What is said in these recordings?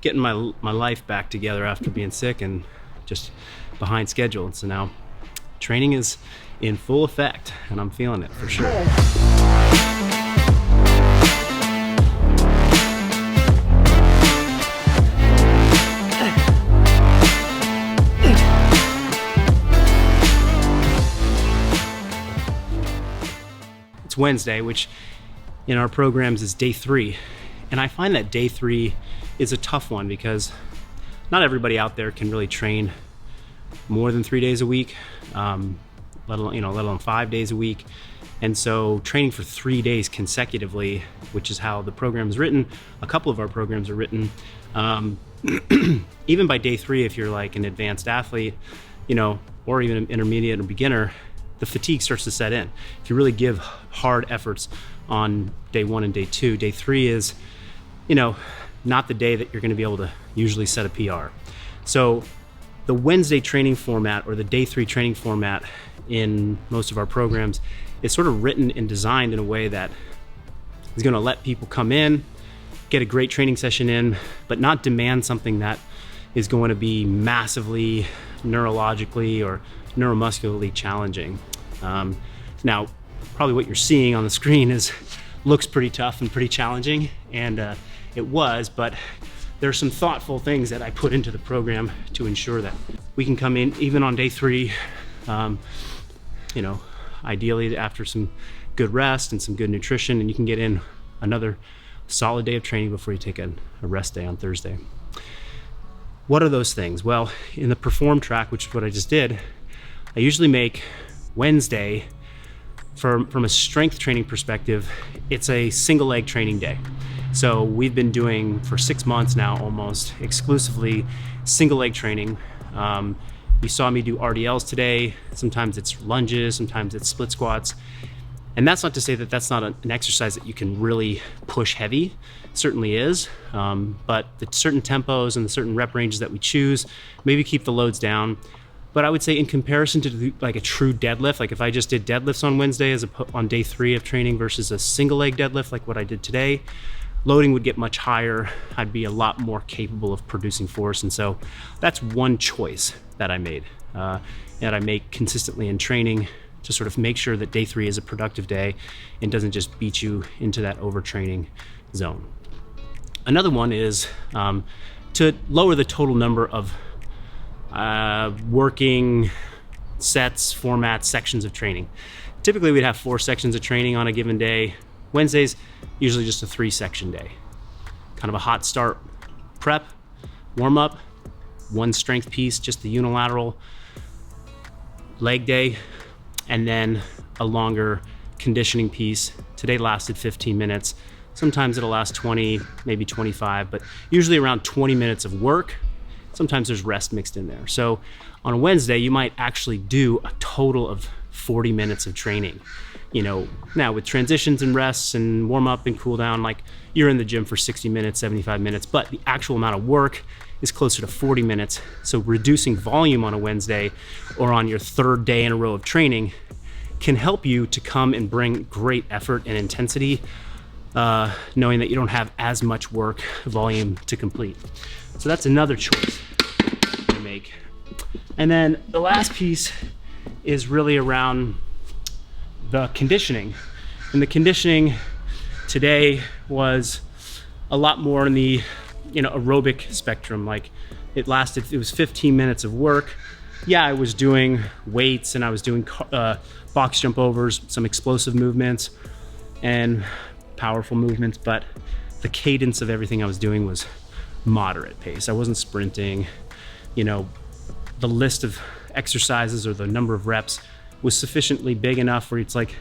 getting my life back together after being sick and just behind schedule. And so now training is in full effect and I'm feeling it for sure. It's Wednesday, which in our programs is day 3. And I find that day 3 is a tough one because not everybody out there can really train more than 3 days a week, let alone 5 days a week. And so training for 3 days consecutively, which is how the program is written, a couple of our programs are written, even by day 3, if you're like an advanced athlete, or even an intermediate or beginner, the fatigue starts to set in. If you really give hard efforts on day 1 and day 2, day 3 is, not the day that you're going to be able to usually set a PR. So the Wednesday training format or the day 3 training format in most of our programs is sort of written and designed in a way that is going to let people come in, get a great training session in, but not demand something that is going to be massively neurologically or neuromuscularly challenging. Now, probably what you're seeing on the screen looks pretty tough and pretty challenging, and it was, but there's some thoughtful things that I put into the program to ensure that we can come in even on day 3, ideally after some good rest and some good nutrition, and you can get in another solid day of training before you take a rest day on Thursday. What are those things? Well, in the perform track, which is what I just did, I usually make Wednesday, from a strength training perspective, it's a single leg training day. So we've been doing for 6 months now almost exclusively single leg training. You saw me do RDLs today. Sometimes it's lunges, sometimes it's split squats. And that's not to say that that's not an exercise that you can really push heavy. It certainly is. But the certain tempos and the certain rep ranges that we choose, maybe keep the loads down. But I would say in comparison to like a true deadlift, like if I just did deadlifts on Wednesday on day 3 of training versus a single leg deadlift like what I did today, loading would get much higher. I'd be a lot more capable of producing force. And so that's one choice that I made, that I make consistently in training to sort of make sure that day 3 is a productive day and doesn't just beat you into that overtraining zone. Another one is to lower the total number of working sets, formats, sections of training. Typically we'd have 4 sections of training on a given day. Wednesday's usually just a 3-section day. Kind of a hot start prep, warm up, 1 strength piece, just the unilateral leg day, and then a longer conditioning piece. Today lasted 15 minutes. Sometimes it'll last 20, maybe 25, but usually around 20 minutes of work. Sometimes there's rest mixed in there. So on a Wednesday, you might actually do a total of 40 minutes of training. Now with transitions and rests and warm up and cool down, like you're in the gym for 60 minutes, 75 minutes, but the actual amount of work is closer to 40 minutes. So reducing volume on a Wednesday or on your 3rd day in a row of training can help you to come and bring great effort and intensity, knowing that you don't have as much work volume to complete. So that's another choice to make. And then the last piece is really around the conditioning. And the conditioning today was a lot more in the aerobic spectrum. Like it was 15 minutes of work. Yeah, I was doing weights and I was doing box jump overs, some explosive movements and powerful movements, but the cadence of everything I was doing was moderate pace. I wasn't sprinting. The list of exercises or the number of reps was sufficiently big enough where it's like,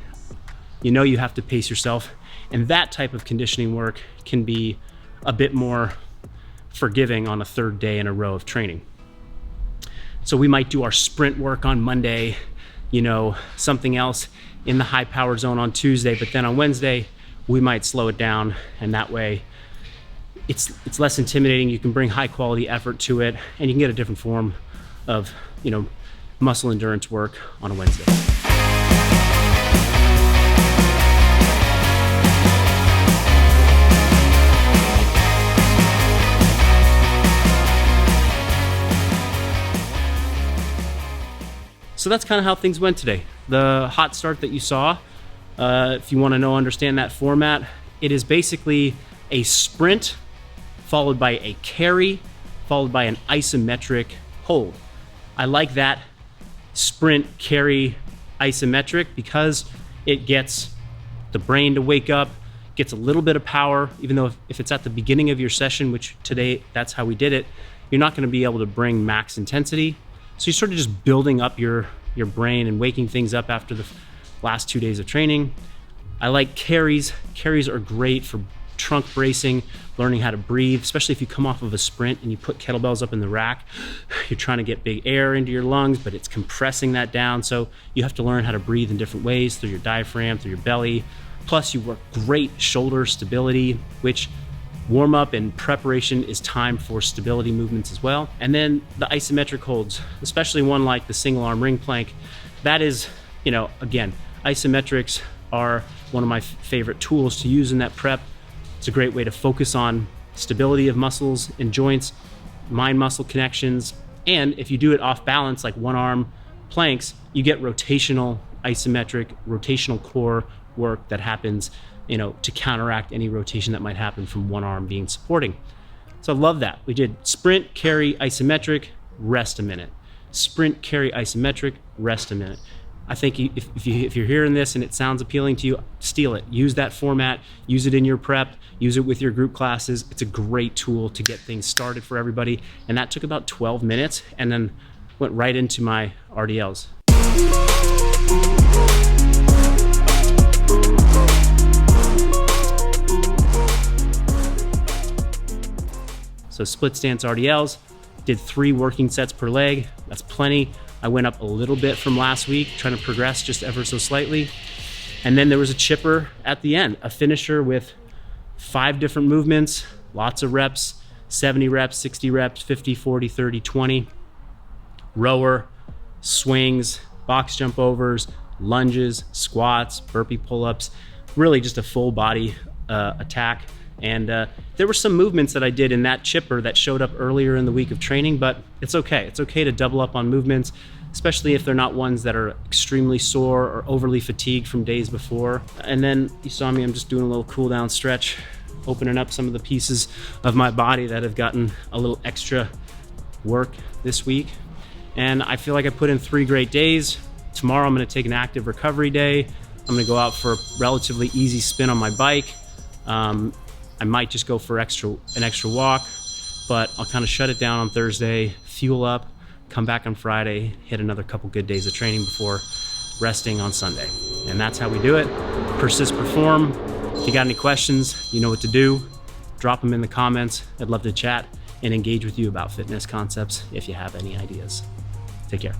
you have to pace yourself. And that type of conditioning work can be a bit more forgiving on a 3rd day in a row of training. So we might do our sprint work on Monday, something else in the high power zone on Tuesday, but then on Wednesday, we might slow it down, and that way it's less intimidating. You can bring high quality effort to it, and you can get a different form of, muscle endurance work on a Wednesday. So that's kind of how things went today. The hot start that you saw, if you want to understand that format, it is basically a sprint followed by a carry, followed by an isometric hold. I like that sprint, carry, isometric because it gets the brain to wake up, gets a little bit of power, even though if it's at the beginning of your session, which today, that's how we did it, you're not gonna be able to bring max intensity. So you're sort of just building up your brain and waking things up after the last 2 days of training. I like carries. Carries are great for trunk bracing, learning how to breathe, especially if you come off of a sprint and you put kettlebells up in the rack. You're trying to get big air into your lungs, but it's compressing that down. So you have to learn how to breathe in different ways, through your diaphragm, through your belly. Plus you work great shoulder stability, which warm up and preparation is time for stability movements as well. And then the isometric holds, especially one like the single arm ring plank, that is, again, isometrics are one of my favorite tools to use in that prep. It's a great way to focus on stability of muscles and joints, mind-muscle connections. And if you do it off balance, like one arm planks, you get rotational, isometric, rotational core work that happens, to counteract any rotation that might happen from one arm being supporting. So I love that. We did sprint, carry, isometric, rest a minute. Sprint, carry, isometric, rest a minute. I think if you're hearing this and it sounds appealing to you, steal it. Use that format, use it in your prep, use it with your group classes. It's a great tool to get things started for everybody. And that took about 12 minutes and then went right into my RDLs. So split stance RDLs, did 3 working sets per leg. That's plenty. I went up a little bit from last week, trying to progress just ever so slightly. And then there was a chipper at the end, a finisher with 5 different movements, lots of reps, 70 reps, 60 reps, 50, 40, 30, 20, rower, swings, box jump overs, lunges, squats, burpee pull-ups, really just a full body attack. And there were some movements that I did in that chipper that showed up earlier in the week of training, but it's okay. It's okay to double up on movements, especially if they're not ones that are extremely sore or overly fatigued from days before. And then you saw me, I'm just doing a little cool down stretch, opening up some of the pieces of my body that have gotten a little extra work this week. And I feel like I put in 3 great days. Tomorrow I'm gonna take an active recovery day. I'm gonna go out for a relatively easy spin on my bike. I might just go for an extra walk, but I'll kind of shut it down on Thursday, fuel up, come back on Friday, hit another couple good days of training before resting on Sunday. And that's how we do it. Persist, perform. If you got any questions, you know what to do. Drop them in the comments. I'd love to chat and engage with you about fitness concepts if you have any ideas. Take care.